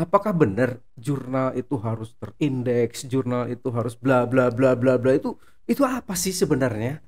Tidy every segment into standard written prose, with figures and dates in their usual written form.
apakah benar jurnal itu harus terindeks, jurnal itu harus bla bla bla bla bla, itu apa sih sebenarnya?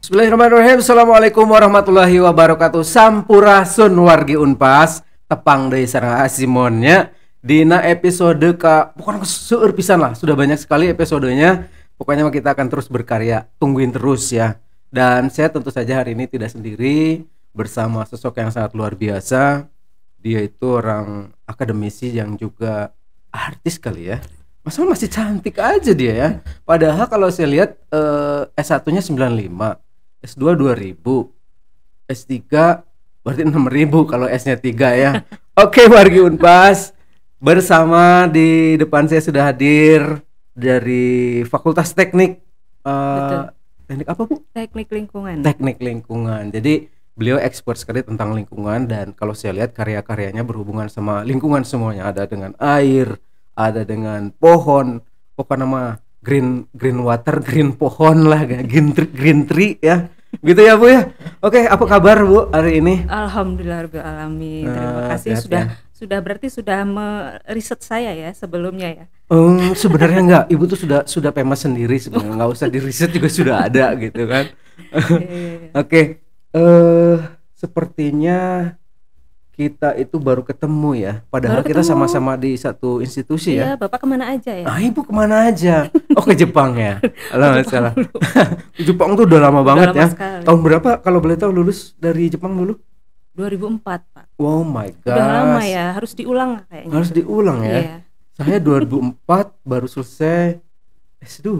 Bismillahirrahmanirrahim. Assalamualaikum warahmatullahi wabarakatuh. Sampurasun wargi Unpas, tepang deui sareng Asimonnya. Dina episode bukan seueur pisan lah, sudah banyak sekali episodenya. Pokoknya kita akan terus berkarya, tungguin terus ya. Dan saya tentu saja hari ini tidak sendiri, bersama sosok yang sangat luar biasa. Dia itu orang akademisi yang juga artis kali ya. Masa masih cantik aja dia ya. Padahal kalau saya lihat S1-nya 95, S2 2000, S3 berarti 6000 kalau S-nya 3 ya. Oke, wargi Unpas, bersama di depan saya sudah hadir dari Fakultas Teknik. Betul. Teknik apa, Bu? Teknik lingkungan. Teknik lingkungan. Jadi beliau expert sekali tentang lingkungan, dan kalau saya lihat karya-karyanya berhubungan sama lingkungan semuanya. Ada dengan air, ada dengan pohon, pokoknya nama green water, green pohon lah, green tree ya. Gitu ya, Bu ya. Oke, apa kabar, Bu, hari ini? Alhamdulillah rabbil alamin. Terima kasih sudah berarti sudah meriset saya ya sebelumnya ya. Sebenarnya enggak, Ibu tuh sudah famous sendiri sebenarnya, enggak usah di riset juga sudah ada gitu kan. Oke. Sepertinya kita itu baru ketemu ya, padahal kita sama-sama di satu institusi ya. Iya, Bapak kemana aja ya? Ibu kemana aja? Oh, ke Jepang ya. Alah, salah. Jepang tuh udah lama banget ya. Sekali. Tahun berapa kalau boleh tahu lulus dari Jepang dulu? 2004, Pak. Oh my god. Udah lama ya, harus diulang kayaknya. Harus diulang ya. Iya. Saya 2004 baru selesai S2.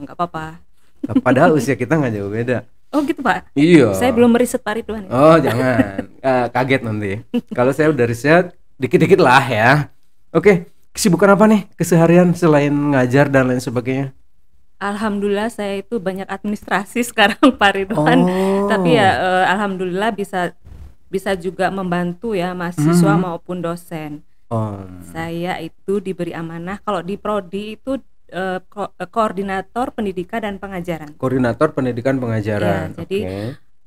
Enggak apa-apa. Padahal usia kita nggak jauh beda. Oh gitu, Pak? Iya. Saya belum meriset Pak Ridwan ya? Oh jangan, kaget nanti. Kalau saya udah riset, dikit-dikit lah ya. Oke, kesibukan apa nih keseharian selain ngajar dan lain sebagainya? Alhamdulillah saya itu banyak administrasi sekarang Pak Ridwan. Tapi ya alhamdulillah bisa juga membantu ya mahasiswa maupun dosen. Saya itu diberi amanah kalau di prodi itu koordinator pendidikan dan pengajaran. Koordinator pendidikan pengajaran. Ya, jadi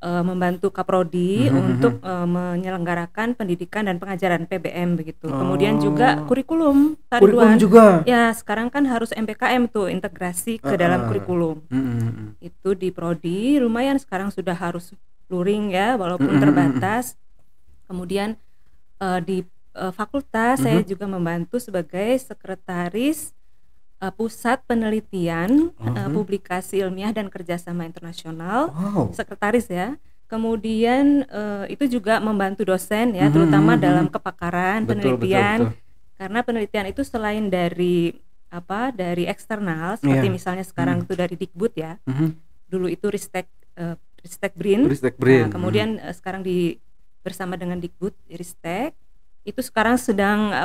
membantu Kaprodi untuk menyelenggarakan pendidikan dan pengajaran PBM begitu. Kemudian juga kurikulum. Kurikulum juga. Ya, sekarang kan harus MPKM tuh integrasi ke dalam kurikulum. Itu di prodi lumayan, sekarang sudah harus luring ya walaupun terbatas. Kemudian di fakultas saya juga membantu sebagai sekretaris Pusat Penelitian Publikasi Ilmiah dan Kerjasama Internasional, sekretaris ya. Kemudian itu juga membantu dosen ya, terutama dalam kepakaran penelitian. Betul. Karena penelitian itu selain dari eksternal, seperti misalnya sekarang itu dari Dikbud ya. Dulu itu Ristek BRIN. Nah, kemudian sekarang bersama dengan Dikbud Ristek. Itu sekarang sedang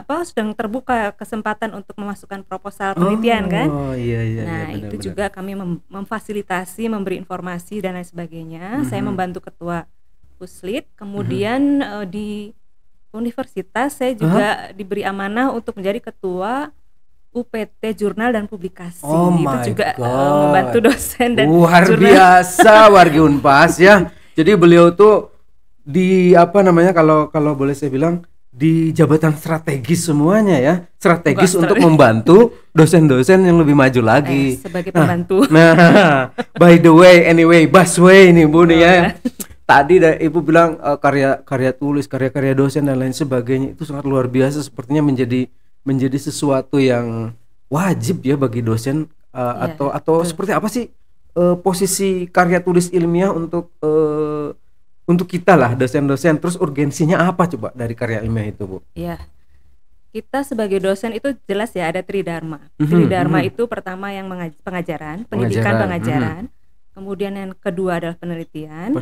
terbuka kesempatan untuk memasukkan proposal penelitian kan. Iya, nah iya, itu juga kami memfasilitasi, memberi informasi dan lain sebagainya. Saya membantu ketua Puslit. Kemudian di universitas saya juga diberi amanah untuk menjadi ketua UPT Jurnal dan Publikasi. Itu juga membantu dosen dan luar biasa wargi Unpas ya. Jadi beliau tuh di kalau boleh saya bilang di jabatan strategis semuanya ya, strategis untuk membantu dosen-dosen yang lebih maju lagi sebagai pembantu. Nah, by the way, anyway, busway nih Bu nih ya. Tadi Ibu bilang karya tulis, karya dosen dan lain sebagainya itu sangat luar biasa, sepertinya menjadi sesuatu yang wajib ya bagi dosen atau seperti apa sih posisi karya tulis ilmiah untuk kita lah dosen-dosen, terus urgensinya apa coba dari karya ilmiah itu, Bu? Iya, kita sebagai dosen itu jelas ya ada tridharma. Tridharma itu pertama yang pengajaran, pendidikan pengajaran. Kemudian yang kedua adalah penelitian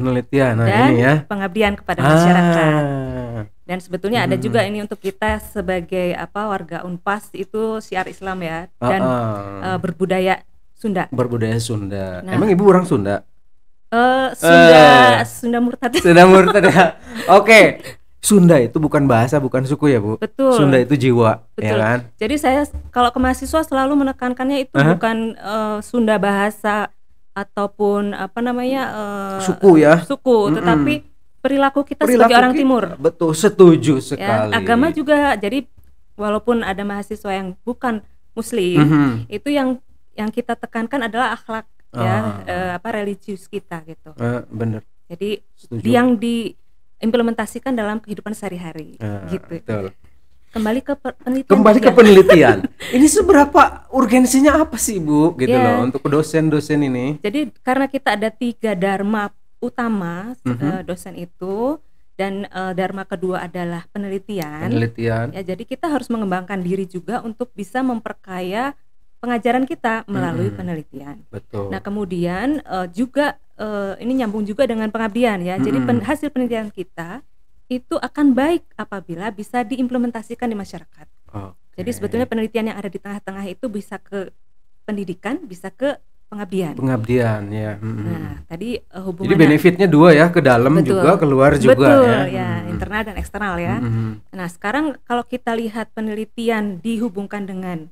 dan ini ya, pengabdian kepada masyarakat. Dan sebetulnya ada juga ini untuk kita sebagai warga Unpas itu syiar Islam ya, dan berbudaya Sunda. Nah, emang Ibu orang Sunda? Sunda Murtad. Sunda Murtad ya. Oke. Sunda itu bukan bahasa, bukan suku ya, Bu? Betul. Sunda itu jiwa, betul. Ya kan? Jadi saya kalau ke mahasiswa selalu menekankannya itu bukan Sunda bahasa ataupun apa namanya suku ya. suku, tetapi perilaku kita sebagai orang Timur. Betul, setuju Ya, sekali. agama juga, jadi walaupun ada mahasiswa yang bukan Muslim, itu yang kita tekankan adalah akhlak religius kita gitu. Bener. Jadi Setuju. yang diimplementasikan dalam kehidupan sehari-hari, gitu. Betul. Kembali ke penelitian. Ini seberapa urgensinya apa sih Bu gitu loh untuk dosen-dosen ini? Jadi karena kita ada 3 dharma utama dosen itu, dan dharma kedua adalah penelitian. Ya, jadi kita harus mengembangkan diri juga untuk bisa memperkaya pengajaran kita melalui penelitian. Betul. Nah, kemudian juga ini nyambung juga dengan pengabdian ya. Jadi hasil penelitian kita itu akan baik apabila bisa diimplementasikan di masyarakat. Jadi sebetulnya penelitian yang ada di tengah-tengah itu bisa ke pendidikan, bisa ke pengabdian ya. Nah, tadi hubungannya, jadi benefitnya 2 ya, ke dalam juga, keluar juga ya, internal dan eksternal ya. Nah, sekarang kalau kita lihat penelitian dihubungkan dengan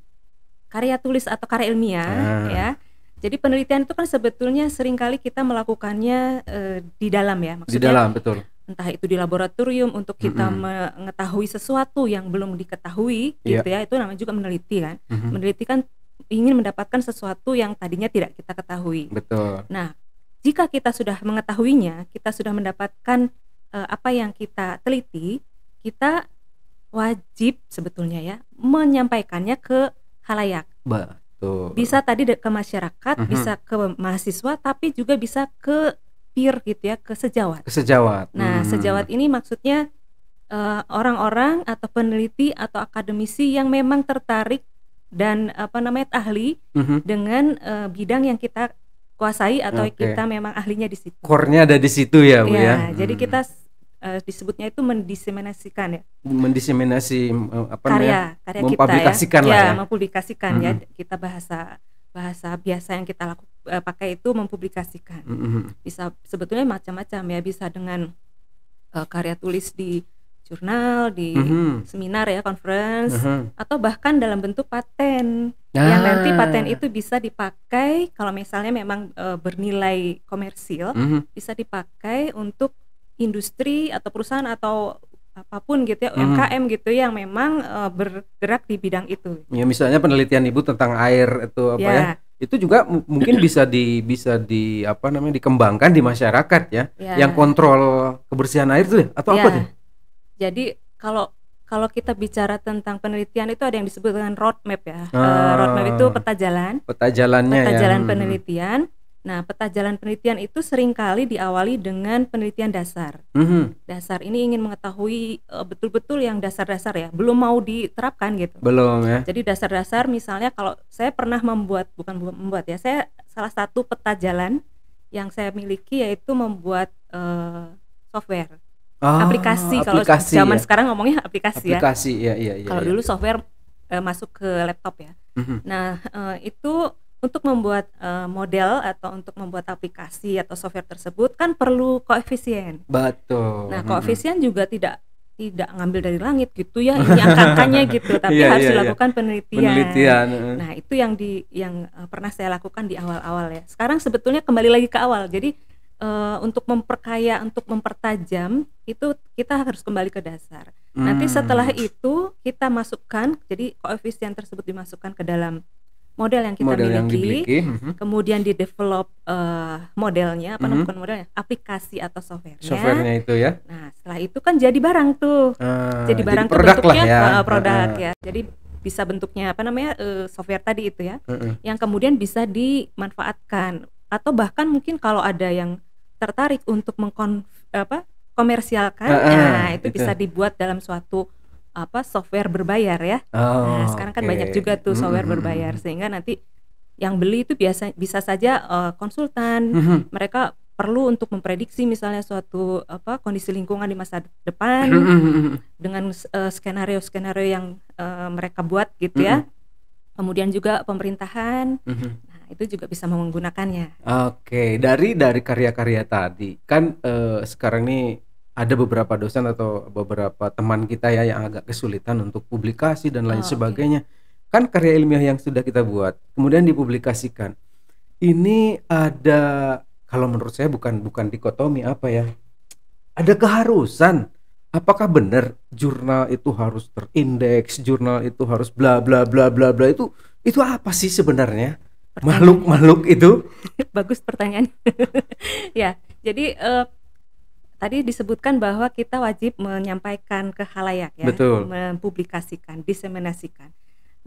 karya tulis atau karya ilmiah ya. Jadi penelitian itu kan sebetulnya seringkali kita melakukannya di dalam ya, maksudnya di dalam, betul. Entah itu di laboratorium untuk kita mengetahui sesuatu yang belum diketahui gitu ya, itu namanya juga meneliti kan. Meneliti kan ingin mendapatkan sesuatu yang tadinya tidak kita ketahui. Betul. Nah, jika kita sudah mengetahuinya, kita sudah mendapatkan apa yang kita teliti, kita wajib sebetulnya ya menyampaikannya ke khalayak. Betul. Bisa tadi ke masyarakat, bisa ke mahasiswa, tapi juga bisa ke peer gitu ya, ke sejawat. Nah, sejawat ini maksudnya orang-orang atau peneliti atau akademisi yang memang tertarik dan ahli dengan bidang yang kita kuasai atau kita memang ahlinya di situ. Core-nya ada di situ ya, Bu ya. Jadi kita disebutnya itu mendiseminasikan ya. Mendiseminasi karya mempublikasikan kita lah ya. Mempublikasikan ya. Kita bahasa biasa yang kita pakai itu mempublikasikan. Bisa sebetulnya macam-macam ya, bisa dengan karya tulis di jurnal, di seminar ya, conference, atau bahkan dalam bentuk paten. Yang nanti paten itu bisa dipakai kalau misalnya memang bernilai komersil, bisa dipakai untuk industri atau perusahaan atau apapun gitu ya, UMKM gitu yang memang bergerak di bidang itu. Ya, misalnya penelitian Ibu tentang air itu ya. Itu juga mungkin bisa dikembangkan di masyarakat ya. Yang kontrol kebersihan air itu atau apa tuh? Jadi kalau kita bicara tentang penelitian itu ada yang disebut dengan roadmap ya. Roadmap itu peta jalan. Peta jalan penelitian. Nah, peta jalan penelitian itu seringkali diawali dengan penelitian dasar. Dasar ini ingin mengetahui betul-betul yang dasar-dasar ya, belum mau diterapkan gitu. Belum ya. Jadi dasar-dasar, misalnya kalau saya pernah saya salah satu peta jalan yang saya miliki yaitu membuat software. Aplikasi kalau zaman sekarang ngomongnya aplikasi ya. Kalau dulu software masuk ke laptop ya. Nah, itu untuk membuat model atau untuk membuat aplikasi atau software tersebut kan perlu koefisien. Betul. Nah, koefisien juga tidak ngambil dari langit gitu ya, ini angka-angkanya gitu, tapi harus dilakukan penelitian. Nah, itu yang pernah saya lakukan di awal-awal ya. Sekarang sebetulnya kembali lagi ke awal. Jadi untuk memperkaya, untuk mempertajam itu kita harus kembali ke dasar. Nanti setelah itu kita masukkan, jadi koefisien tersebut dimasukkan ke dalam model yang kita miliki, kemudian di-develop modelnya, bukan modelnya, aplikasi atau softwarenya itu ya. Nah, setelah itu kan jadi barang tuh. Jadi barang tuh bentuknya produk ya. Jadi bisa bentuknya software tadi itu ya. Yang kemudian bisa dimanfaatkan, atau bahkan mungkin kalau ada yang tertarik untuk komersialkan, itu bisa dibuat dalam suatu software berbayar ya. Nah, sekarang kan banyak juga tuh software berbayar, sehingga nanti yang beli itu bisa saja konsultan. Mereka perlu untuk memprediksi misalnya suatu kondisi lingkungan di masa depan dengan skenario-skenario yang mereka buat gitu ya. Kemudian juga pemerintahan. Nah, itu juga bisa menggunakannya. Dari karya-karya tadi kan sekarang nih ada beberapa dosen atau beberapa teman kita ya yang agak kesulitan untuk publikasi dan lain sebagainya. Kan karya ilmiah yang sudah kita buat kemudian dipublikasikan. ini ada, kalau menurut saya bukan dikotomi apa ya? Ada keharusan. Apakah benar jurnal itu harus terindeks, jurnal itu harus bla bla bla bla bla, itu apa sih sebenarnya? Makhluk-makhluk itu? Bagus pertanyaan. Ya, jadi tadi disebutkan bahwa kita wajib menyampaikan ke khalayak ya, Betul. mempublikasikan, diseminasikan.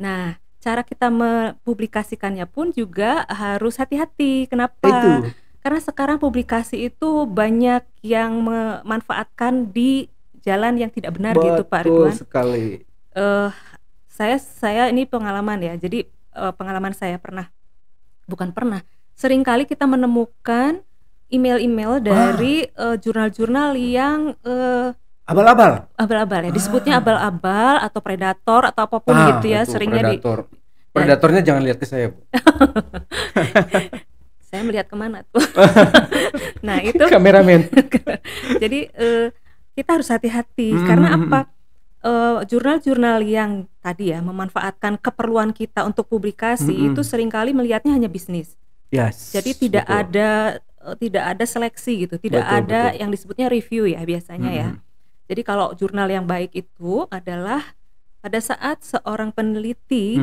Nah, cara kita mempublikasikannya pun juga harus hati-hati. Kenapa? Itu. Karena sekarang publikasi itu banyak yang memanfaatkan di jalan yang tidak benar gitu Pak Ridwan. Betul sekali. Saya ini pengalaman ya. Jadi pengalaman saya seringkali kita menemukan email-email dari jurnal-jurnal yang Abal-abal ya, disebutnya abal-abal atau predator atau apapun gitu ya, seringnya predatornya jangan lihat ke saya, Bu. Saya melihat kemana tuh? Nah itu kameramen. Jadi kita harus hati-hati karena apa? Jurnal-jurnal yang tadi ya memanfaatkan keperluan kita untuk publikasi itu seringkali melihatnya hanya bisnis. Yes, jadi tidak ada seleksi gitu, tidak ada yang disebutnya review ya biasanya ya. Jadi kalau jurnal yang baik itu adalah pada saat seorang peneliti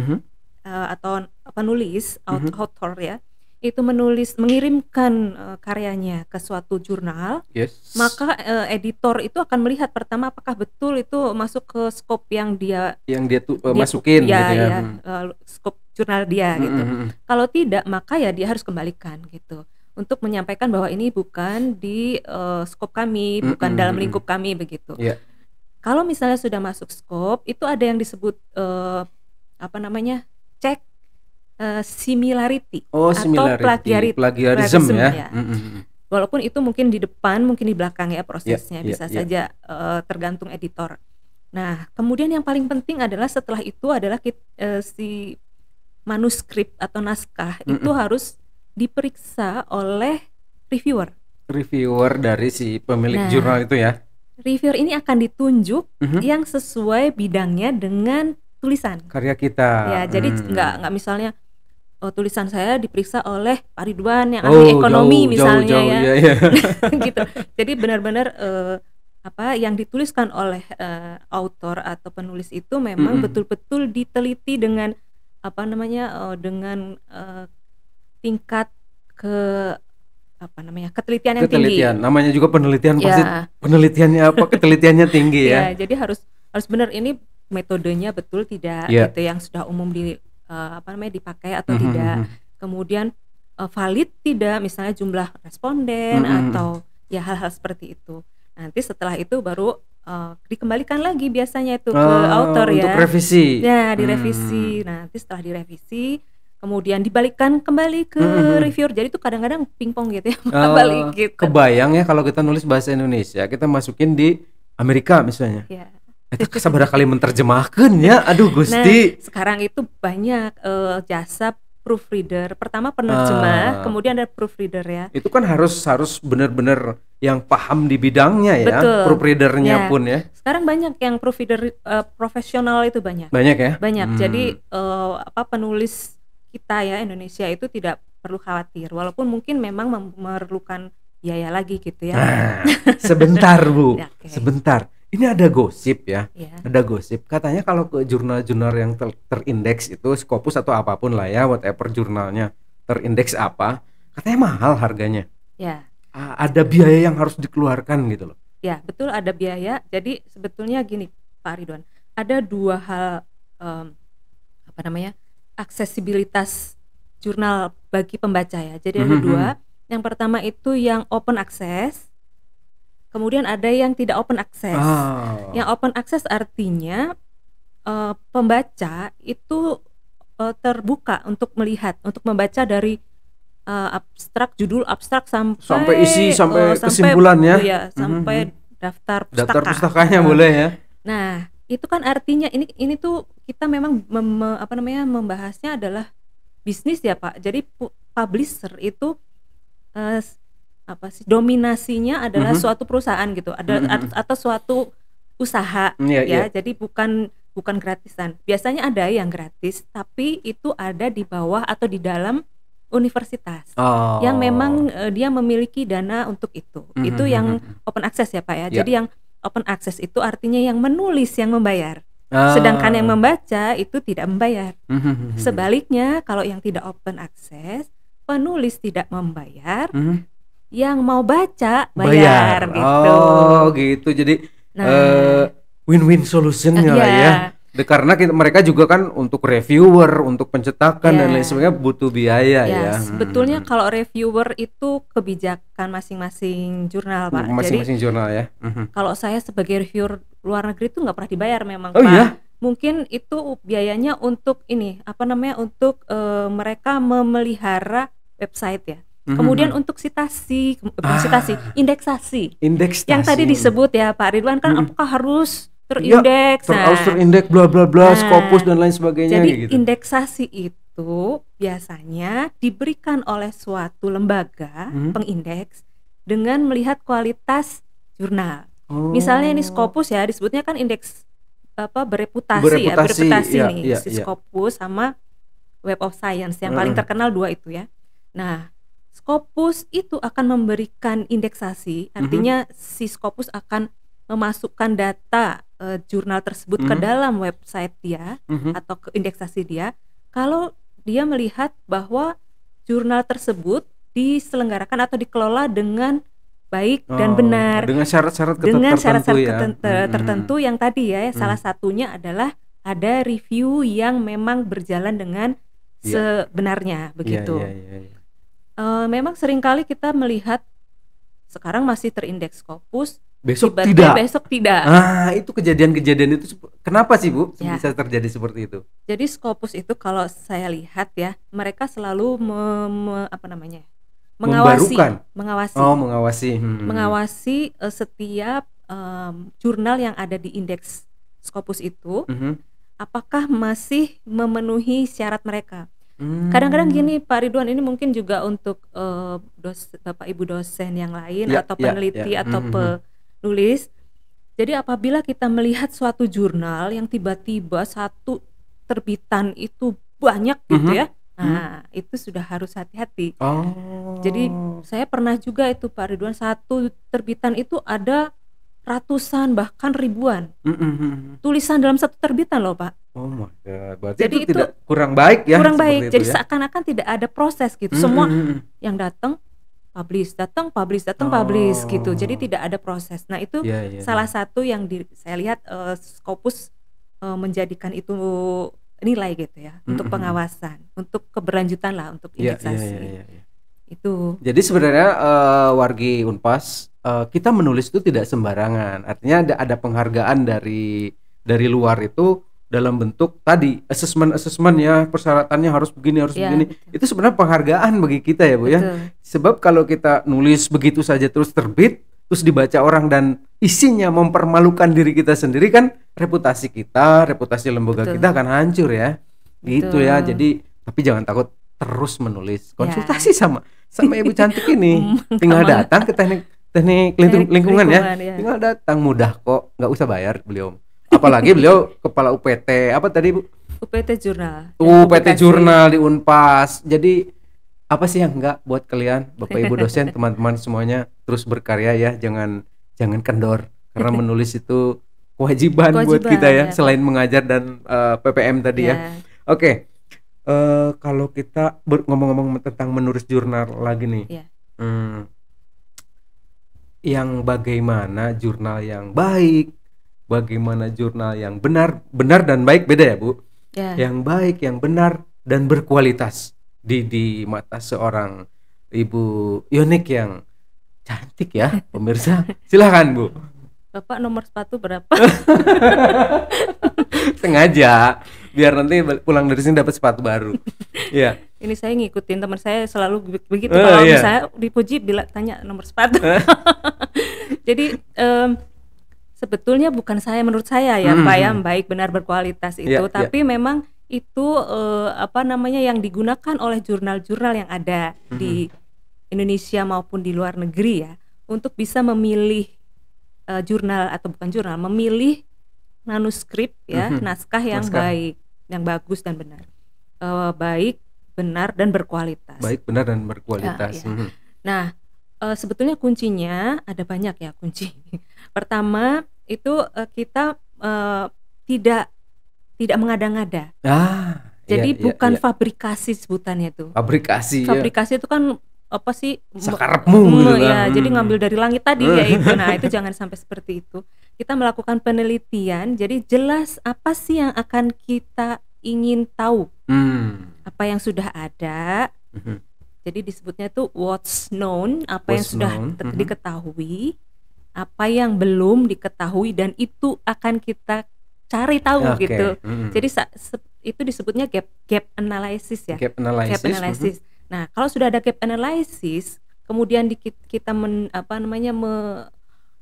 atau penulis author ya, itu mengirimkan karyanya ke suatu jurnal, maka editor itu akan melihat pertama apakah betul itu masuk ke skop yang dia masukin ya, gitu ya. Skop jurnal dia gitu. Kalau tidak maka ya dia harus kembalikan gitu, untuk menyampaikan bahwa ini bukan di skop kami, bukan dalam lingkup kami begitu. Kalau misalnya sudah masuk skop, itu ada yang disebut cek similarity atau plagiarism ya. Walaupun itu mungkin di depan, mungkin di belakang ya prosesnya, bisa saja tergantung editor. Nah, kemudian yang paling penting adalah setelah itu adalah si manuskrip atau naskah itu harus diperiksa oleh reviewer dari si pemilik jurnal itu ya. Reviewer ini akan ditunjuk yang sesuai bidangnya dengan tulisan karya kita. Ya, jadi nggak misalnya tulisan saya diperiksa oleh Pak Ridwan yang ahli ekonomi misalnya ya. Gitu. Jadi benar-benar yang dituliskan oleh author atau penulis itu memang betul-betul diteliti dengan dengan tingkat ketelitian yang tinggi. Namanya juga penelitian pasti penelitiannya ketelitiannya tinggi ya. Jadi harus benar ini metodenya betul tidak gitu yang sudah umum dipakai atau tidak. Kemudian valid tidak, misalnya jumlah responden atau ya hal-hal seperti itu. Nanti setelah itu baru dikembalikan lagi biasanya itu ke author ya. Untuk revisi. Ya, direvisi. Nanti setelah direvisi kemudian dibalikkan kembali ke reviewer. Jadi itu kadang-kadang pingpong gitu ya, balik gitu. Kebayang ya kalau kita nulis bahasa Indonesia, kita masukin di Amerika misalnya. Ya. Itu sabaraha kali menterjemahkeun ya. Aduh Gusti. Nah, sekarang itu banyak jasa proofreader. Pertama penerjemah, kemudian ada proofreader ya. Itu kan harus benar-benar yang paham di bidangnya ya. Betul. Proofreadernya pun ya. Sekarang banyak yang proofreader profesional itu banyak. Banyak ya? Banyak. Jadi penulis kita ya Indonesia itu tidak perlu khawatir, walaupun mungkin memang memerlukan biaya lagi gitu ya. Sebentar Bu, sebentar. Ini ada gosip ya, ada gosip. Katanya kalau ke jurnal-jurnal yang terindeks itu Scopus atau apapun lah ya, whatever jurnalnya terindeks apa, katanya mahal harganya. Ya. Ada biaya yang harus dikeluarkan gitu loh. Ya betul, ada biaya. Jadi sebetulnya gini Pak Ridwan, ada dua hal aksesibilitas jurnal bagi pembaca ya. Jadi ada dua. Yang pertama itu yang open access. Kemudian ada yang tidak open access. Yang open access artinya pembaca itu terbuka untuk melihat, untuk membaca dari judul abstrak sampai isi sampai kesimpulannya. Ya, sampai daftar pustakanya boleh ya. Nah, itu kan artinya ini tuh kita memang membahasnya adalah bisnis ya Pak. Jadi publisher itu dominasinya adalah suatu perusahaan gitu, atau suatu usaha ya. Jadi bukan gratisan. Biasanya ada yang gratis, tapi itu ada di bawah atau di dalam universitas Oh. yang memang dia memiliki dana untuk itu. Itu yang open access ya Pak ya. Jadi yang open access itu artinya yang menulis yang membayar. Sedangkan yang membaca itu tidak membayar. Sebaliknya kalau yang tidak open access, penulis tidak membayar, yang mau baca bayar gitu. Oh gitu. Jadi win-win solutionnya lah ya. Karena mereka juga kan untuk reviewer, untuk pencetakan dan lain sebagainya butuh biaya ya. Sebetulnya kalau reviewer itu kebijakan masing-masing jurnal Pak. Masing-masing jurnal ya. Kalau saya sebagai reviewer luar negeri itu nggak pernah dibayar memang Pak. Iya? Mungkin itu biayanya untuk ini untuk mereka memelihara website ya. Kemudian untuk indeksasi. Yang tadi disebut ya Pak Ridwan kan apakah harus terindeks, terindeks bla bla bla, Scopus dan lain sebagainya. Jadi gitu. Indeksasi itu biasanya diberikan oleh suatu lembaga pengindeks dengan melihat kualitas jurnal. Misalnya ini Scopus ya, disebutnya kan indeks bereputasi nih, Scopus sama Web of Science yang paling terkenal dua itu ya. Nah, Scopus itu akan memberikan indeksasi, artinya si Scopus akan memasukkan data jurnal tersebut ke dalam website dia atau ke indeksasi dia kalau dia melihat bahwa jurnal tersebut diselenggarakan atau dikelola dengan baik dan benar dengan syarat-syarat tertentu yang tadi ya salah satunya adalah ada review yang memang berjalan dengan sebenarnya begitu. Memang seringkali kita melihat sekarang masih terindeks Scopus, besok tidak. Itu kejadian-kejadian itu kenapa sih Bu bisa terjadi seperti itu? Jadi Scopus itu kalau saya lihat ya, mereka selalu mengawasi setiap jurnal yang ada di indeks Scopus itu, apakah masih memenuhi syarat mereka. Kadang-kadang gini Pak Ridwan, ini mungkin juga untuk Bapak Ibu dosen yang lain atau peneliti atau penulis. Jadi apabila kita melihat suatu jurnal yang tiba-tiba satu terbitan itu banyak gitu ya, nah itu sudah harus hati-hati. Jadi saya pernah juga itu Pak Ridwan, satu terbitan itu ada ratusan bahkan ribuan tulisan dalam satu terbitan loh Pak. Oh my God, berarti jadi itu tidak kurang baik ya? Kurang baik, jadi seakan-akan tidak ada proses gitu. Semua yang datang publish gitu. Jadi tidak ada proses. Nah itu salah satu yang saya lihat Scopus menjadikan itu nilai gitu ya untuk pengawasan, untuk keberlanjutan lah untuk indeksasi. Itu. Jadi sebenarnya wargi Unpas kita menulis itu tidak sembarangan. Artinya ada penghargaan dari luar itu dalam bentuk tadi assessment ya, persyaratannya harus begini begini. Itu sebenarnya penghargaan bagi kita ya Bu. Betul. Ya. Sebab kalau kita nulis begitu saja terus terbit, terus dibaca orang dan isinya mempermalukan diri kita sendiri, kan reputasi kita, reputasi lembaga kita akan hancur ya. Gitu ya. Jadi tapi jangan takut terus menulis. Konsultasi sama Ibu cantik ini. Tinggal datang ke teknik lingkungan ya. Tinggal datang, mudah kok, nggak usah bayar beliau. Apalagi beliau kepala UPT apa tadi Bu? UPT Jurnal. UPT Jurnal di Unpas. Jadi apa sih yang enggak buat kalian Bapak Ibu dosen, teman-teman semuanya terus berkarya ya, jangan kendor karena menulis itu kewajiban buat kita ya, selain mengajar dan PPM tadi ya. Oke. Kalau kita ngomong-ngomong tentang menulis jurnal lagi nih. Yang bagaimana jurnal yang baik, bagaimana jurnal yang benar dan baik, beda ya Bu. Yang baik, yang benar dan berkualitas di mata seorang Ibu Yonik yang cantik ya pemirsa. Silakan Bu. Bapak nomor sepatu berapa? Sengaja biar nanti pulang dari sini dapat sepatu baru. Ya. Ini saya ngikutin teman saya selalu begitu, kalau misalnya dipuji bila tanya nomor sepatu. Jadi sebetulnya bukan menurut saya ya Pak ya, baik benar berkualitas itu, tapi memang itu yang digunakan oleh jurnal-jurnal yang ada di Indonesia maupun di luar negeri ya, untuk bisa memilih jurnal atau bukan jurnal, memilih manuskrip ya, naskah yang baik, yang bagus dan benar. Baik benar dan berkualitas. Baik, benar dan berkualitas. Ya. Nah, sebetulnya kuncinya ada banyak ya kunci. Pertama itu kita tidak mengada-ngada. Jadi bukan fabrikasi sebutannya itu. Fabrikasi itu kan apa sih? Sakarepmu gitu ya, jadi ngambil dari langit tadi ya itu. Nah, itu jangan sampai seperti itu. Kita melakukan penelitian, jadi jelas apa sih yang akan kita ingin tahu. Apa yang sudah ada. Jadi disebutnya itu what's known, apa yang sudah diketahui, apa yang belum diketahui dan itu akan kita cari tahu gitu. Jadi itu disebutnya gap analysis ya. Gap analysis. Nah, kalau sudah ada gap analysis, kemudian kita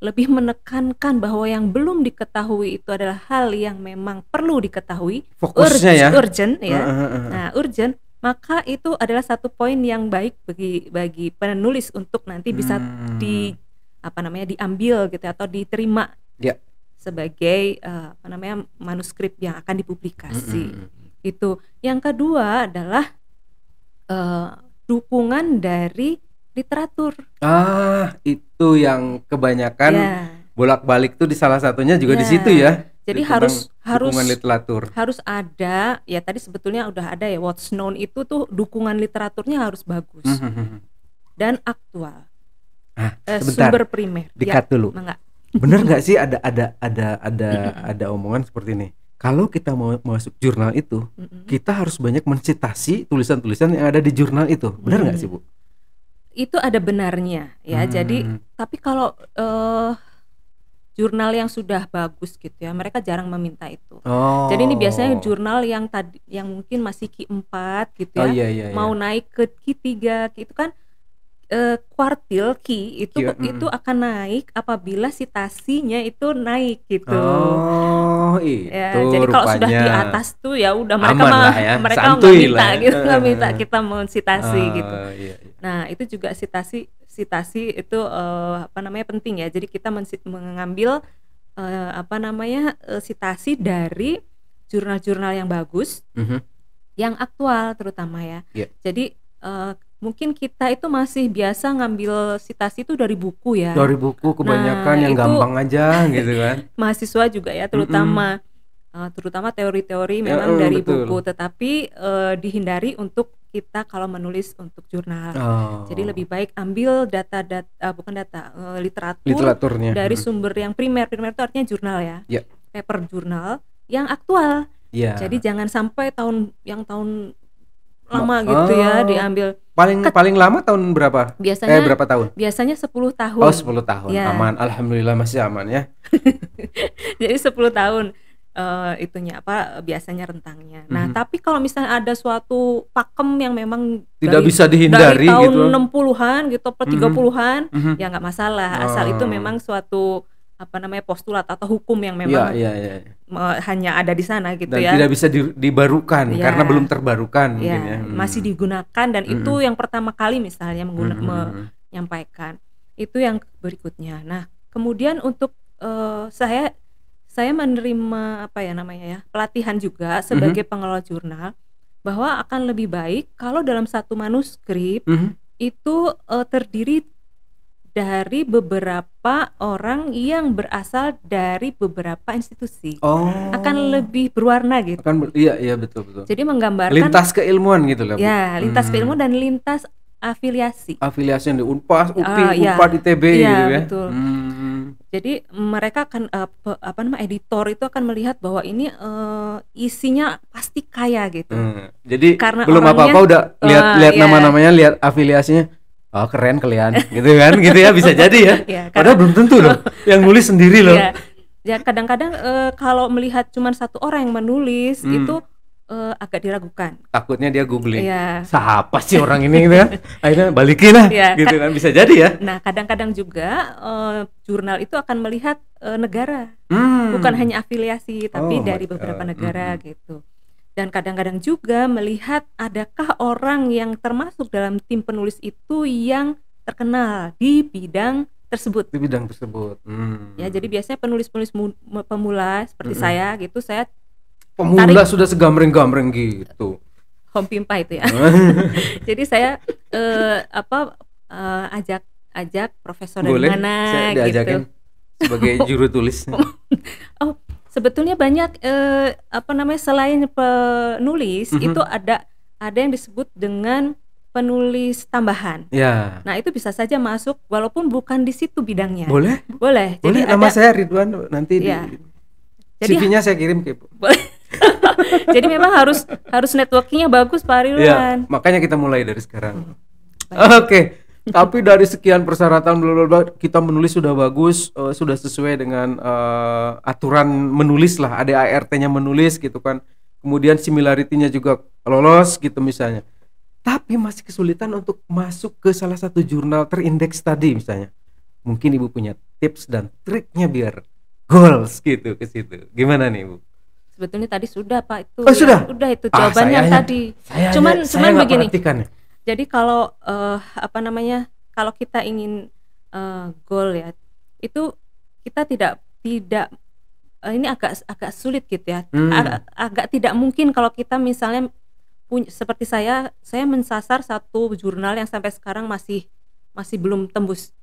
lebih menekankan bahwa yang belum diketahui itu adalah hal yang memang perlu diketahui, fokusnya urgent ya. Nah, urgent, maka itu adalah satu poin yang baik bagi penulis untuk nanti bisa diambil gitu atau diterima sebagai manuskrip yang akan dipublikasi. Itu. Yang kedua adalah dukungan dari literatur. Itu yang kebanyakan bolak-balik tuh di salah satunya juga di situ ya. Jadi harus dukungan literatur. Harus ada ya, tadi sebetulnya udah ada ya, what's known itu tuh dukungan literaturnya harus bagus dan aktual. Sumber primer. Dikat dulu. Bener nggak sih ada omongan seperti ini? Kalau kita mau masuk jurnal itu, kita harus banyak mencitasi tulisan-tulisan yang ada di jurnal itu. Benar nggak sih, Bu? Itu ada benarnya ya. Jadi tapi kalau jurnal yang sudah bagus gitu ya, mereka jarang meminta itu. Jadi ini biasanya jurnal yang mungkin masih Q4 gitu ya, mau naik ke Q3 gitu kan, kuartil Q itu akan naik apabila citasinya itu naik gitu. Ya, jadi kalau sudah di atas tuh ya udah mereka nggak minta gitu, nggak minta kita mau citasi gitu. Nah, itu juga citasi itu penting ya. Jadi kita mengambil citasi dari jurnal-jurnal yang bagus, yang aktual terutama ya. Jadi mungkin kita itu masih biasa ngambil citasi itu dari buku ya. Dari buku kebanyakan yang gampang aja gitu kan. Mahasiswa juga ya, terutama teori-teori memang dari buku, tetapi dihindari untuk kita kalau menulis untuk jurnal. Jadi lebih baik ambil literaturnya dari sumber yang primer itu artinya jurnal ya. Paper jurnal yang aktual. Jadi jangan sampai tahun lama gitu ya diambil. Paling lama tahun berapa? Biasanya berapa tahun? Biasanya 10 tahun. 10 tahun. Aman, alhamdulillah masih aman ya. Jadi 10 tahun biasanya rentangnya. Nah, tapi kalau misalnya ada suatu pakem yang memang tidak bisa dihindari dari tahun gitu. 60-an gitu atau 30-an, ya nggak masalah, asal itu memang suatu postulat atau hukum yang memang hanya ada di sana gitu. Dan tidak bisa dibarukan karena belum terbarukan mungkin ya. Masih digunakan dan itu yang pertama kali misalnya menyampaikan. Itu yang berikutnya. Nah, kemudian untuk saya menerima pelatihan juga sebagai pengelola jurnal, bahwa akan lebih baik kalau dalam satu manuskrip itu terdiri dari beberapa orang yang berasal dari beberapa institusi. Akan lebih berwarna gitu. Iya betul. Jadi menggambarkan lintas keilmuan gitu lah, Bu. Ya, lintas keilmuan dan lintas afiliasi yang di Unpas, UPI, Unpad, ITB gitu ya. Betul. Jadi mereka akan editor itu akan melihat bahwa ini isinya pasti kaya gitu. Jadi karena belum apa-apa udah lihat nama-namanya, lihat afiliasinya. Oh, keren kalian gitu kan, gitu ya, bisa jadi ya. Padahal belum tentu loh yang nulis sendiri loh. Ya kadang-kadang kalau melihat cuma satu orang yang menulis itu agak diragukan. Takutnya dia googling, siapa sih orang ini gitu kan. Akhirnya balikin lah gitu kan, bisa jadi ya. Nah, kadang-kadang juga jurnal itu akan melihat negara, bukan hanya afiliasi tapi dari beberapa negara gitu. Dan kadang-kadang juga melihat adakah orang yang termasuk dalam tim penulis itu yang terkenal di bidang tersebut. Ya, jadi biasanya penulis-penulis pemula seperti saya gitu, saya pemula sudah segambreng-gambreng gitu. home pimpa itu ya. Jadi saya ajak profesor dari mana saya diajakin gitu. Sebagai juru tulis. Oh, sebetulnya banyak selain penulis itu ada yang disebut dengan penulis tambahan. Ya. Nah, itu bisa saja masuk walaupun bukan di situ bidangnya. Boleh? Boleh. Jadi nama saya Ridwan, nanti ya. Jadi CV-nya saya kirim ke Ibu. Jadi memang harus networkingnya bagus Pak Ridwan. Ya, makanya kita mulai dari sekarang. Oke. Tapi dari sekian persyaratan kita menulis sudah bagus, sudah sesuai dengan aturan menulis lah, ada ART-nya menulis gitu kan. Kemudian similarity-nya juga lolos gitu misalnya. Tapi masih kesulitan untuk masuk ke salah satu jurnal terindeks tadi misalnya. Mungkin Ibu punya tips dan triknya biar goals gitu ke situ. Gimana nih Ibu? Sebetulnya tadi sudah Pak itu. Oh, sudah? Udah itu jawabannya tadi. Cuman begini. Jadi kalau kalau kita ingin goal ya, itu kita tidak ini agak sulit gitu ya. Agak tidak mungkin kalau kita misalnya seperti saya mensasar satu jurnal yang sampai sekarang masih belum tembus.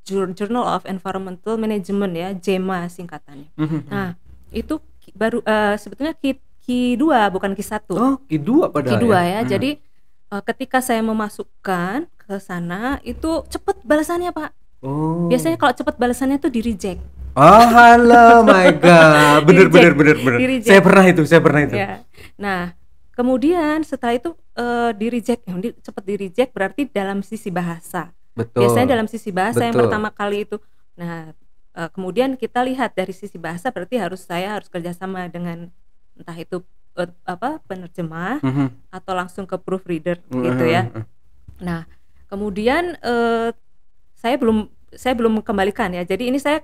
Journal of Environmental Management ya, JEMA singkatannya. Nah, itu baru sebetulnya Q2 bukan Q1. Oh, Q2 padahal. Q2 ya. Jadi ketika saya memasukkan ke sana itu cepat balasannya Pak. Biasanya kalau cepat balasannya tuh di reject. Halo, my god. Bener. Saya pernah itu. Ya. Nah, kemudian setelah itu cepat di reject berarti dalam sisi bahasa. Betul. Biasanya dalam sisi bahasa yang pertama kali itu. Nah, kemudian kita lihat dari sisi bahasa berarti saya harus kerjasama dengan entah itu penerjemah atau langsung ke proofreader gitu ya. Nah, kemudian saya belum kembalikan ya. Jadi ini saya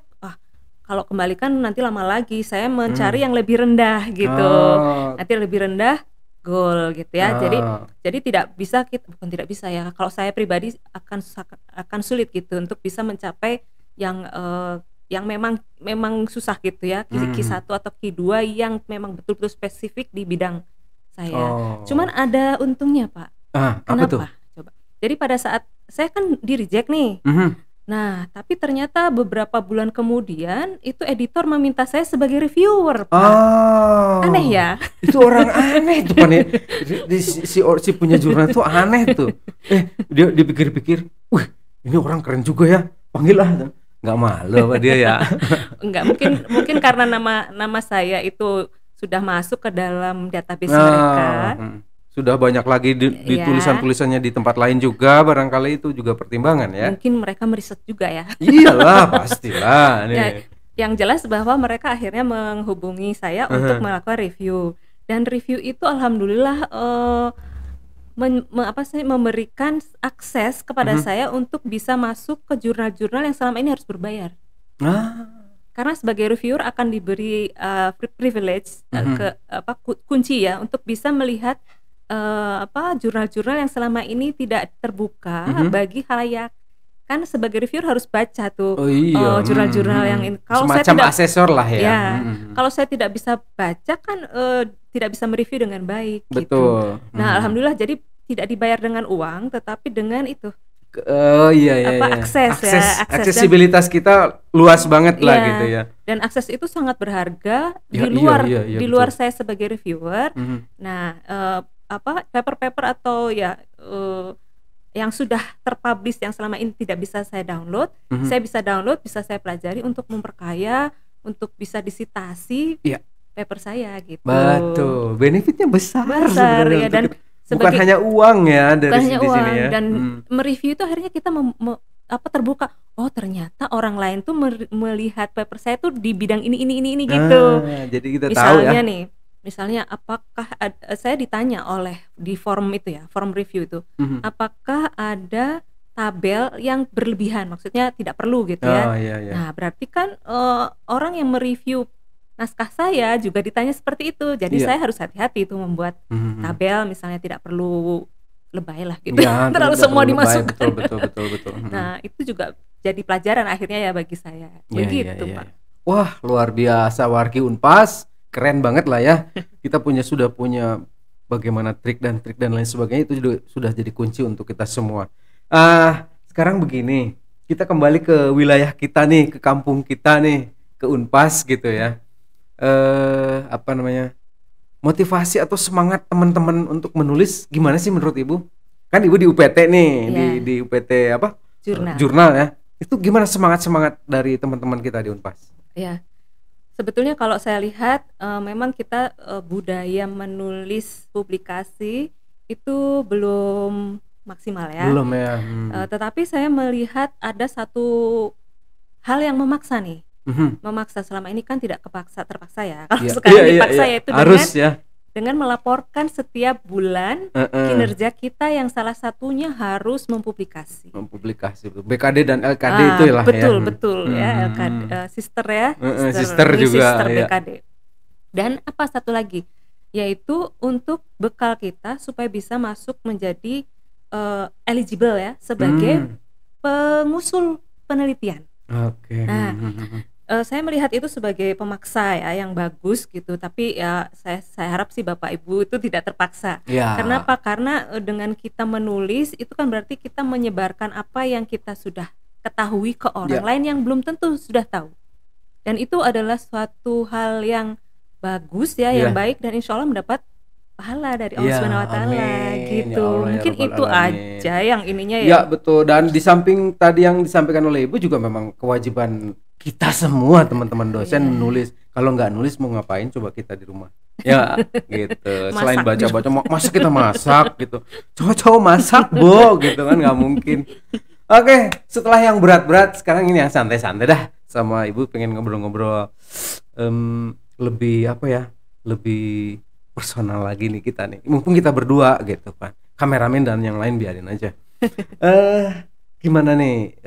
kalau kembalikan nanti lama lagi, saya mencari yang lebih rendah gitu. Nanti lebih rendah goal gitu ya. Jadi tidak bisa bukan tidak bisa ya. Kalau saya pribadi akan sulit gitu untuk bisa mencapai yang memang susah gitu ya. Q1 atau Q2 yang memang betul-betul spesifik di bidang saya. Cuman ada untungnya Pak. Kenapa? Apa tuh? Coba. Jadi pada saat saya kan di reject nih. Nah, tapi ternyata beberapa bulan kemudian itu editor meminta saya sebagai reviewer, Pak. Aneh ya? Itu orang aneh tuh kan ya. Si punya jurnal itu aneh tuh. Dia dipikir-pikir, wih ini orang keren juga ya, panggil lah. Nggak malu apa dia ya? Enggak, mungkin karena nama saya itu sudah masuk ke dalam database mereka. Sudah banyak lagi di tulisan-tulisannya di tempat lain juga, barangkali itu juga pertimbangan ya. Mungkin mereka meriset juga ya. Iyalah, pastilah. Ya, yang jelas bahwa mereka akhirnya menghubungi saya untuk melakukan review. Dan review itu alhamdulillah memberikan akses kepada saya untuk bisa masuk ke jurnal-jurnal yang selama ini harus berbayar. Karena sebagai reviewer akan diberi privilege kunci ya untuk bisa melihat jurnal-jurnal yang selama ini tidak terbuka bagi khalayak. Kan sebagai reviewer harus baca tuh jurnal-jurnal yang ini. Kalau semacam saya tidak, asesor lah ya. Kalau saya tidak bisa baca kan tidak bisa mereview dengan baik. Betul. Gitu. Nah, alhamdulillah jadi tidak dibayar dengan uang, tetapi dengan itu. Akses. Aksesibilitas kita luas banget lah gitu ya. Dan akses itu sangat berharga di luar saya sebagai reviewer. Nah, paper-paper atau yang sudah terpublish yang selama ini tidak bisa saya download, saya bisa download, bisa saya pelajari untuk memperkaya, untuk bisa disitasi paper saya gitu. Betul, benefitnya besar ya, dan bukan hanya uang ya dari sini ya. Dan mereview itu akhirnya kita terbuka. Oh, ternyata orang lain tuh melihat paper saya tuh di bidang ini gitu. Jadi kita tahu ya. Misalnya apakah saya ditanya di forum itu ya, forum review itu, apakah ada tabel yang berlebihan, maksudnya tidak perlu gitu ya. Nah, berarti kan orang yang mereview naskah saya juga ditanya seperti itu. Jadi saya harus hati-hati itu membuat tabel, misalnya tidak perlu lebay lah gitu. Terlalu semua dimasukkan. Betul. Nah, itu juga jadi pelajaran akhirnya ya bagi saya. Begitu, Pak. Wah, luar biasa Wargi Unpas. Keren banget lah ya. Kita sudah punya bagaimana trik dan lain sebagainya itu sudah jadi kunci untuk kita semua. Sekarang begini, kita kembali ke wilayah kita nih, ke kampung kita nih, ke Unpas gitu ya. Apa namanya, motivasi atau semangat teman-teman untuk menulis gimana sih menurut Ibu? Kan Ibu di UPT nih, di UPT apa? Jurnal ya. Itu gimana semangat dari teman-teman kita di Unpas? Ya, sebetulnya kalau saya lihat memang kita budaya menulis publikasi itu belum maksimal ya. Belum ya. Tetapi saya melihat ada satu hal yang memaksa nih. Memaksa selama ini kan tidak terpaksa ya. Kalau sekarang dipaksa yaitu dengan melaporkan setiap bulan kinerja kita yang salah satunya harus mempublikasi. BKD dan LKD itu lah betul, ya. Betul ya, LKD sister ya. Sister juga sister BKD. Dan apa satu lagi? Yaitu untuk bekal kita supaya bisa masuk menjadi eligible ya sebagai pengusul penelitian. Oke. Nah, saya melihat itu sebagai pemaksa ya yang bagus gitu, tapi ya saya harap sih Bapak Ibu itu tidak terpaksa. Karena apa? Karena dengan kita menulis itu kan berarti kita menyebarkan apa yang kita sudah ketahui ke orang lain yang belum tentu sudah tahu. Dan itu adalah suatu hal yang bagus ya, yang baik, dan insya Allah mendapat pahala dari Allah Subhanahu wa taala gitu. Ya, mungkin itu aja yang ininya ya. Ya, betul. Dan di samping tadi yang disampaikan oleh Ibu juga memang kewajiban kita semua teman-teman dosen nulis. Kalau nggak nulis mau ngapain coba kita di rumah? Ya, gitu. Selain baca-baca, masa kita masak gitu. Cowok-cowok masak, Bo, gitu kan nggak mungkin. Oke, setelah yang berat-berat, sekarang ini yang santai-santai dah. Sama Ibu pengen ngobrol-ngobrol lebih apa ya? Lebih personal lagi nih kita nih, mumpung kita berdua gitu kan, kameramen dan yang lain biarin aja. Gimana nih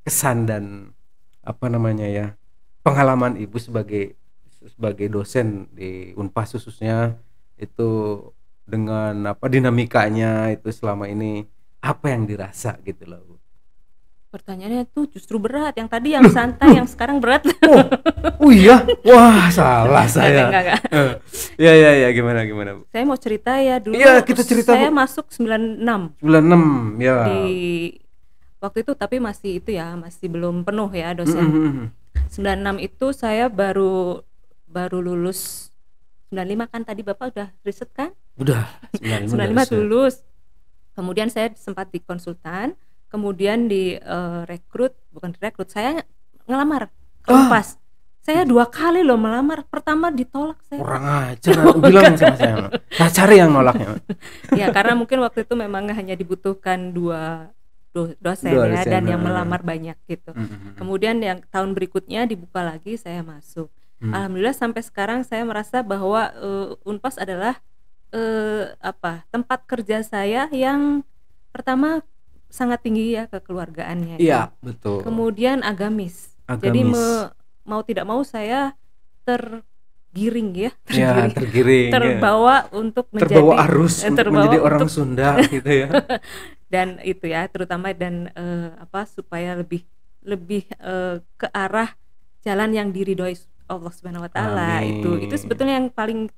kesan dan apa namanya ya, pengalaman Ibu sebagai dosen di Unpas khususnya itu dengan apa dinamikanya itu selama ini, apa yang dirasa gitu loh Bu? Pertanyaannya tuh justru berat, yang tadi yang santai, yang sekarang berat. Oh iya, wah salah saya. Enggak. Ya gimana Bu? Saya mau cerita ya dulu. Iya, kita cerita. Saya masuk 96 ya. Di waktu itu tapi masih itu ya, masih belum penuh ya dosen. 96 itu saya baru lulus. 95 kan tadi Bapak udah riset kan? Udah. 95 lulus. Kemudian saya sempat di konsultan. Kemudian bukan direkrut, saya ngelamar ke Unpas. Saya 2 kali loh melamar, pertama ditolak saya. Kurang ajar, bilang sama saya. Nah, cari yang nolaknya. Ya karena mungkin waktu itu memang hanya dibutuhkan 2 dosen ya, dan yang melamar banyak gitu. Kemudian yang tahun berikutnya dibuka lagi, saya masuk. Alhamdulillah sampai sekarang saya merasa bahwa Unpas adalah tempat kerja saya yang pertama sangat tinggi ya kekeluargaannya. Iya, betul. Kemudian agamis. Jadi mau tidak mau saya tergiring ya. Terbawa untuk menjadi arus untuk menjadi orang Sunda gitu ya. Dan itu ya terutama supaya lebih ke arah jalan yang diridhoi Allah Subhanahu wa taala. Itu sebetulnya yang paling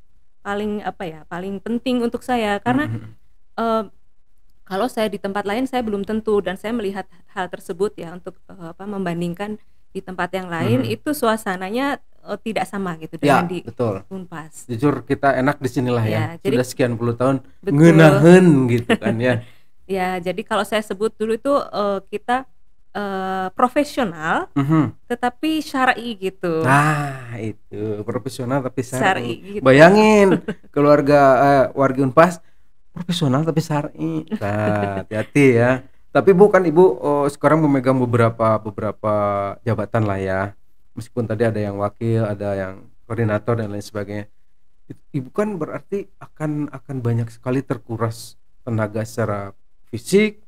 penting untuk saya karena kalau saya di tempat lain saya belum tentu, dan saya melihat hal tersebut ya untuk membandingkan di tempat yang lain itu suasananya tidak sama gitu dengan di Unpas. Jujur kita enak di sinilah ya. Sudah sekian puluh tahun ngenahen gitu kan ya. Ya, jadi kalau saya sebut dulu itu kita profesional tetapi syar'i gitu. Nah, itu profesional tapi syar'i gitu. Bayangin keluarga warga Unpas profesional tapi syar'i. Nah, hati-hati ya. Tapi bukan Ibu sekarang memegang beberapa jabatan lah ya. Meskipun tadi ada yang wakil, ada yang koordinator dan lain sebagainya. Ibu kan berarti akan banyak sekali terkuras tenaga secara fisik,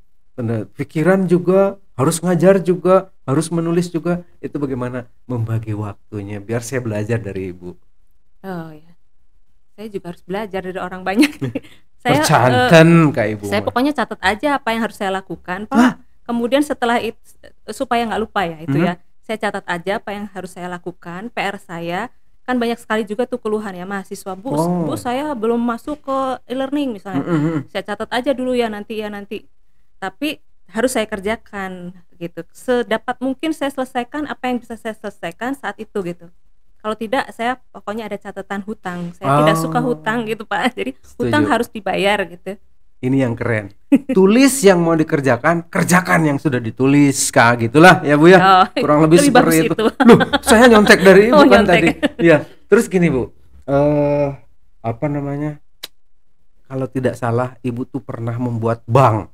pikiran juga, harus ngajar juga, harus menulis juga. Itu bagaimana membagi waktunya biar saya belajar dari Ibu. Oh ya. Saya juga harus belajar dari orang banyak. Saya Kak Ibu. Saya pokoknya catat aja apa yang harus saya lakukan, Pak. Kemudian setelah itu supaya nggak lupa ya itu ya. Saya catat aja apa yang harus saya lakukan, PR saya. kan banyak sekali juga tuh keluhan ya mahasiswa, Bu saya belum masuk ke e-learning misalnya. Saya catat aja dulu ya nanti. Tapi harus saya kerjakan gitu. Sedapat mungkin saya selesaikan apa yang bisa saya selesaikan saat itu gitu. Kalau tidak, saya pokoknya ada catatan hutang. Saya tidak suka hutang gitu Pak. Jadi hutang harus dibayar gitu. Ini yang keren. Tulis yang mau dikerjakan, kerjakan yang sudah ditulis, Kak, gitulah ya Bu ya. Kurang lebih seperti itu. Loh, saya nyontek dari Ibu kan tadi. Iya. Terus gini Bu, apa namanya? Kalau tidak salah, Ibu tuh pernah membuat bank.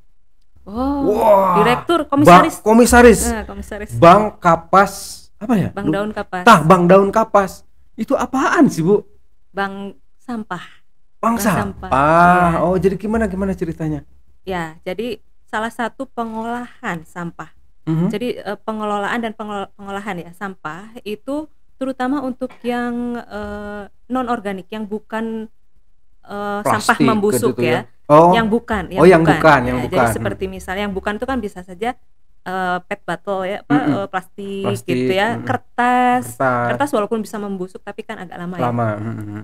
Wah, direktur, komisaris. Komisaris. Bank Kapas apa ya? Bank Daun Kapas. Bank Daun Kapas. Itu apaan sih Bu? Bank sampah. Bank sampah. Ya. Oh, jadi gimana ceritanya? Ya, jadi salah satu pengolahan sampah. Jadi pengelolaan dan pengolahan ya sampah itu terutama untuk yang non organik, yang bukan sampah membusuk gitu ya. Yang bukan. Jadi seperti misalnya yang bukan itu kan bisa saja PET bottle ya, plastik gitu ya, kertas walaupun bisa membusuk tapi kan agak lama. Ya.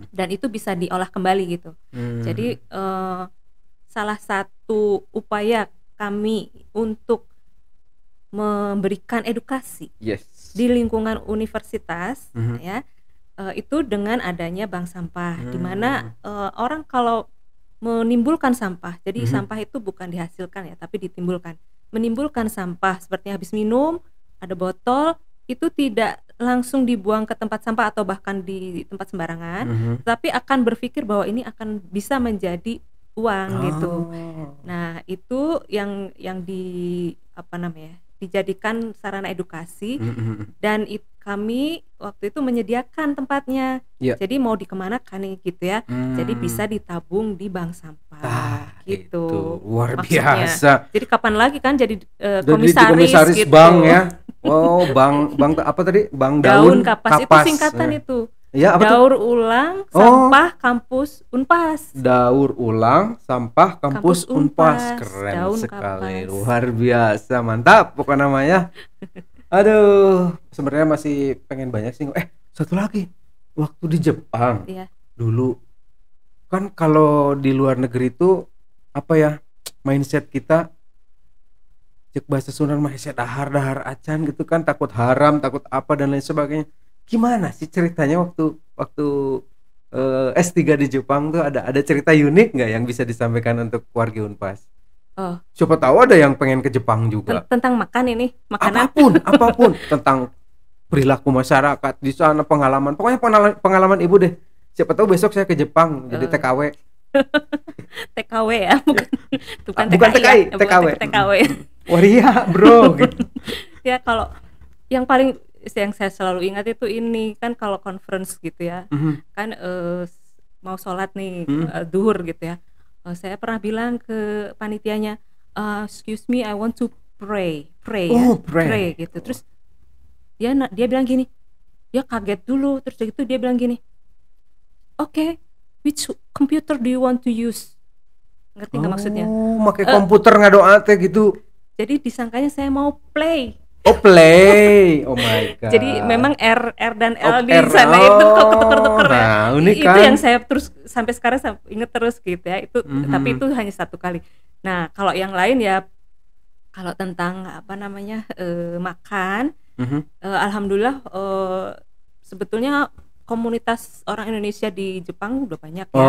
Dan itu bisa diolah kembali gitu. Jadi salah satu upaya kami untuk memberikan edukasi di lingkungan universitas ya, itu dengan adanya bank sampah, di mana orang kalau menimbulkan sampah, jadi sampah itu bukan dihasilkan ya, tapi ditimbulkan. Menimbulkan sampah seperti habis minum, ada botol, itu tidak langsung dibuang ke tempat sampah atau bahkan di tempat sembarangan, tapi akan berpikir bahwa ini akan bisa menjadi uang gitu. Nah, itu yang dijadikan sarana edukasi, dan kami waktu itu menyediakan tempatnya. Jadi mau dikemanakan nih gitu ya. Jadi bisa ditabung di bank sampah gitu. Itu luar biasa. Jadi kapan lagi kan jadi komisaris gitu. Bank ya. Oh, bank apa tadi? Bank Daun Kapas. Itu singkatan itu. Ya, Daur ulang sampah kampus Unpas. Daur ulang sampah kampus Unpas. Keren Daun sekali. Kapas. Luar biasa, mantap pokoknya namanya. Aduh, sebenarnya masih pengen banyak sih. Satu lagi. Waktu di Jepang. Iya. Dulu kan kalau di luar negeri itu apa ya? Mindset kita cek bahasa Sunda mah dahar acan gitu kan, takut haram, takut apa dan lain sebagainya. Gimana sih ceritanya waktu S3 di Jepang tuh ada cerita unik nggak yang bisa disampaikan untuk warga Unpas? Siapa tahu ada yang pengen ke Jepang juga. Tentang makanan. Apapun tentang perilaku masyarakat di sana, pokoknya pengalaman Ibu deh. Siapa tahu besok saya ke Jepang jadi TKW. TKW ya, bukan TKI, TKW. Waria bro. Gitu. Ya kalau yang saya selalu ingat itu ini kan kalau conference gitu ya, kan mau sholat nih duhur gitu ya, saya pernah bilang ke panitianya, excuse me, I want to pray gitu. Terus dia bilang gini, dia kaget dulu, terus gitu dia bilang gini, okay, which computer do you want to use? Ngerti nggak maksudnya? Pakai komputer ngadoa teh gitu. Jadi disangkanya saya mau play. Play. Oh my god. Jadi memang R dan L di sana itu kok ketuker-tuker ya. Itu kan yang saya terus sampai sekarang inget terus gitu ya. Itu tapi itu hanya satu kali. Nah, kalau yang lain ya, kalau tentang makan, alhamdulillah sebetulnya komunitas orang Indonesia di Jepang udah banyak ya.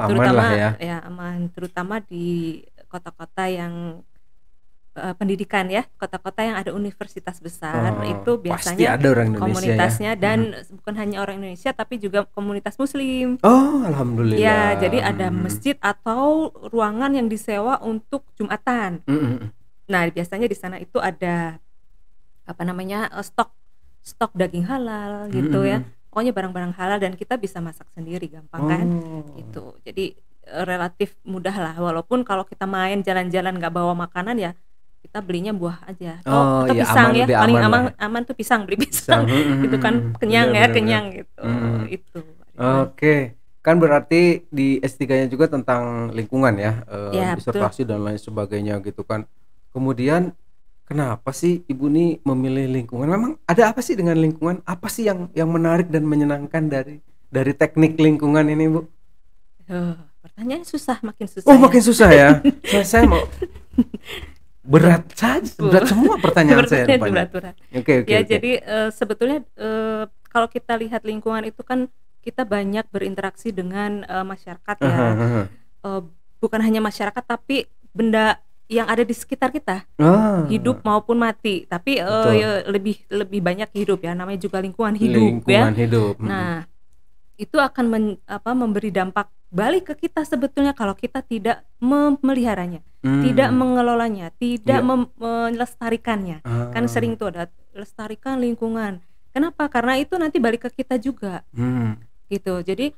Terutama aman, terutama di kota-kota yang pendidikan ya, kota-kota yang ada universitas besar, itu biasanya ada orang Indonesia komunitasnya ya. Dan bukan hanya orang Indonesia tapi juga komunitas Muslim. Alhamdulillah. Ya, jadi ada masjid atau ruangan yang disewa untuk Jumatan. Nah, biasanya di sana itu ada stok daging halal gitu ya. Pokoknya barang-barang halal dan kita bisa masak sendiri gampang kan gitu. Jadi relatif mudah lah, walaupun kalau kita main jalan-jalan nggak bawa makanan ya kita belinya buah aja atau pisang ya, paling aman tuh pisang, beli pisang gitu kan, kenyang gitu. Itu Oke. Kan berarti di S3-nya juga tentang lingkungan ya, disertasi dan lain sebagainya gitu kan. Kemudian kenapa sih Ibu nih memilih lingkungan? Memang ada apa sih dengan lingkungan? Apa sih yang menarik dan menyenangkan dari teknik lingkungan ini, Bu? Pertanyaannya susah, makin susah Oh, ya. makin susah ya. Saya mau berat saja, berat semua pertanyaan saya rupanya. berat. Oke. Jadi sebetulnya kalau kita lihat lingkungan itu kan kita banyak berinteraksi dengan masyarakat ya. Bukan hanya masyarakat tapi benda yang ada di sekitar kita, hidup maupun mati. Tapi ya lebih banyak hidup ya, namanya juga lingkungan hidup ya. Nah, itu akan memberi dampak balik ke kita sebetulnya kalau kita tidak memeliharanya, tidak mengelolanya, tidak melestarikannya. Kan sering tuh ada lestarikan lingkungan. Kenapa? Karena itu nanti balik ke kita juga. Gitu. Jadi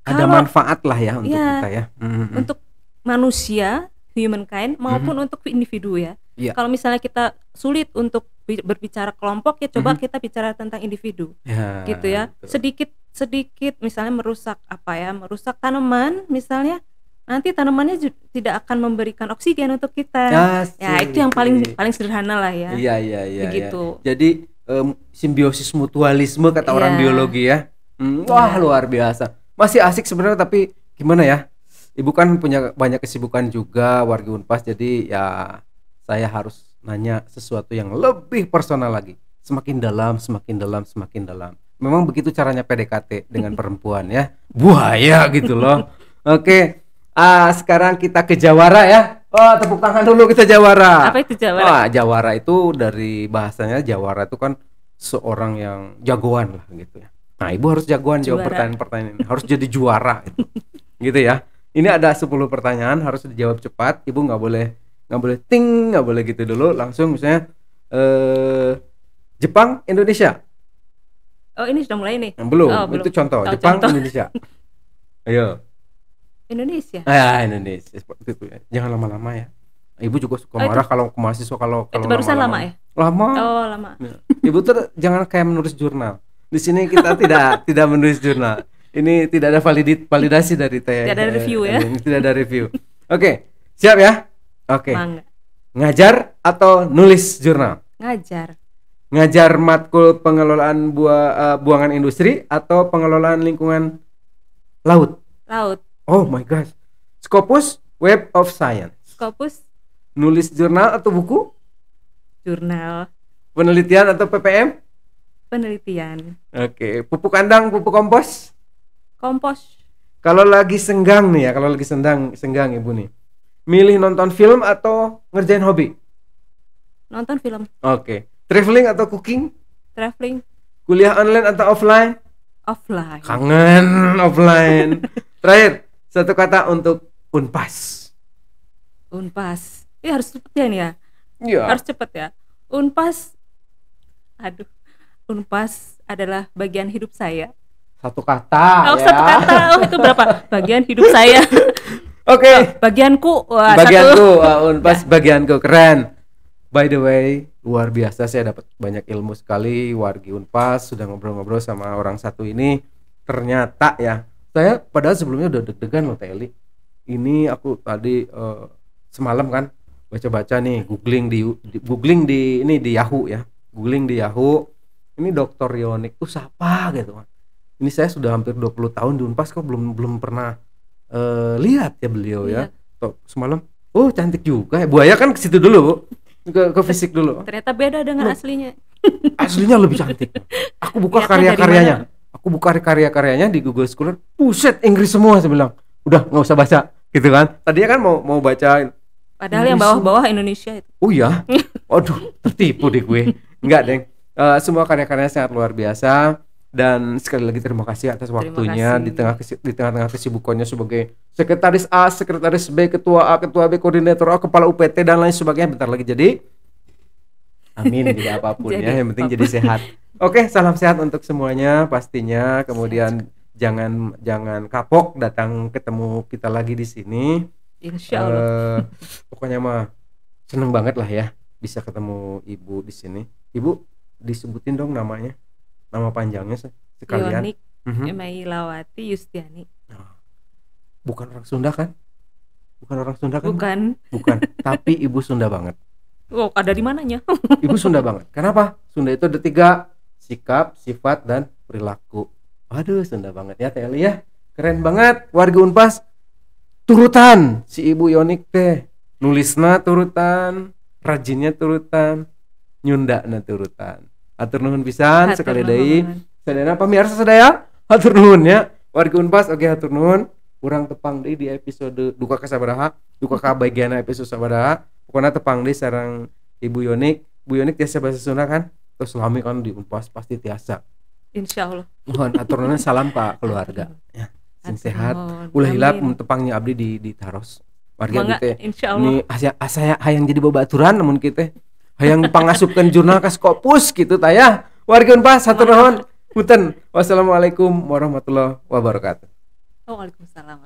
ada manfaat lah ya untuk kita ya. Untuk manusia, humankind maupun untuk individu ya. Kalau misalnya kita sulit untuk berbicara kelompok ya coba kita bicara tentang individu. Gitu ya. Sedikit misalnya merusak merusak tanaman misalnya, nanti tanamannya tidak akan memberikan oksigen untuk kita. Ya itu yang paling sederhana lah ya. Iya. Begitu. Jadi simbiosis mutualisme kata orang biologi ya. Wah, luar biasa. Masih asik sebenarnya, tapi gimana ya? Ibu kan punya banyak kesibukan juga wargi Unpas, jadi ya saya harus nanya sesuatu yang lebih personal lagi. Semakin dalam. Memang begitu caranya PDKT dengan perempuan ya. Buaya gitu loh. Oke. Sekarang kita ke jawara ya. Tepuk tangan dulu, kita jawara. Apa itu jawara? Jawara itu dari bahasanya, jawara itu kan seorang yang jagoan lah gitu ya. Nah, Ibu harus jagoan jawab pertanyaan-pertanyaan ini. Harus jadi juara itu. Gitu ya. Ini ada 10 pertanyaan harus dijawab cepat. Ibu nggak boleh gitu dulu. Langsung misalnya Jepang, Indonesia. Oh, ini sudah mulai nih. Belum. Itu contoh. Jepang, contoh. Indonesia. Ayo. Indonesia. Indonesia. Jangan lama-lama ya. Ibu juga suka marah kalau ke mahasiswa kalau itu barusan lama ya? Lama. Oh, lama. Ibu tuh jangan kayak menulis jurnal. Di sini kita tidak menulis jurnal. Ini tidak ada validasi dari tidak ada review ya. Tidak ada review. Oke, siap ya? Oke. Mangga. Ngajar atau nulis jurnal? Ngajar. Ngajar matkul pengelolaan buangan industri atau pengelolaan lingkungan laut? Laut. Oh my gosh. Scopus Web of Science. Scopus. Nulis jurnal atau buku? Jurnal. Penelitian atau PPM? Penelitian. Oke. Pupuk kandang, pupuk kompos? Kompos. Kalau lagi senggang nih ya, senggang Ibu nih, milih nonton film atau ngerjain hobi? Nonton film. Oke. Traveling atau cooking? Traveling. Kuliah online atau offline? Offline. Kangen offline. Terakhir, satu kata untuk Unpas. Unpas. Ini harus cepet ya nih ya? Iya. Harus cepet ya. Unpas. Aduh. Unpas adalah bagian hidup saya. Satu kata. Satu kata. Itu berapa? Bagian hidup saya. Oke. Bagianku. Unpas bagianku. Keren. By the way, luar biasa, saya dapat banyak ilmu sekali wargi Unpas, sudah ngobrol-ngobrol sama orang satu ini. Ternyata ya, saya padahal sebelumnya udah deg-degan loh Teh Eli. Ini aku tadi semalam kan baca-baca nih, googling di Yahoo ya. Googling di Yahoo. Ini Dr. Yonik tuh siapa gitu kan. Ini saya sudah hampir 20 tahun di Unpas kok belum pernah lihat ya beliau ya. Semalam, oh cantik juga ya. Buaya kan ke situ dulu, Bu. Ke fisik dulu. Ternyata beda dengan aslinya. Aslinya lebih cantik. Aku buka karya-karyanya. Di Google Scholar. Buset, Inggris semua, saya bilang. Udah nggak usah baca, gitu kan? Tadinya kan mau baca. Padahal yang bawah-bawah Indonesia itu. Oh iya. Waduh, tertipu deh gue. Enggak, Deng. Semua karya-karyanya sangat luar biasa. Dan sekali lagi terima kasih atas waktunya di tengah-tengah kesibukannya sebagai sekretaris A, sekretaris B, ketua A, ketua B, koordinator A, kepala UPT dan lain sebagainya. Bentar lagi jadi. Amin, tidak apapun ya, yang penting jadi sehat. Oke, salam sehat untuk semuanya pastinya. Kemudian jangan kapok datang ketemu kita lagi di sini. Insya Allah. Pokoknya mah seneng banget lah ya bisa ketemu Ibu di sini. Ibu disebutin dong namanya. Nama panjangnya sekalian. Yonik Emailawati Yustiani. Bukan orang Sunda kan? Bukan. Bukan. Tapi Ibu Sunda banget. Oh, ada di mananya? Ibu Sunda banget. Kenapa? Sunda itu ada 3, sikap, sifat, dan perilaku. Aduh, Sunda banget ya Teh Eli ya. Keren banget wargi Unpas. Turutan si Ibu Yonik teh. Nulisna turutan, rajinnya turutan, nyundana turutan. Hatur nuhun pisan sekali deui. Sadayana pamirsa sadaya, hatur nuhun ya. Wargi Unpas oge hatur nuhun. Urang tepang deui di episode duka ka sabaraha, duka ka bagian episode sabaraha. Pokona tepang deui sareng Ibu Yonik. Bu Yonik tiasa bahasa Sunda kan? Terus suami kan di Unpas pasti tiasa. Insyaallah. Mohon atur nuhun salam Pak keluarga. Ya, sing sehat. Ulah hilap tepangnya abdi di Taros. Warga teh. Ini asa hayang jadi babaturan namun kita hayang pangasupkeun jurnal ka Skopus kitu tah ya. Warga Unpas hatur nuhun. Punten. Wassalamualaikum warahmatullahi wabarakatuh. Waalaikumsalam.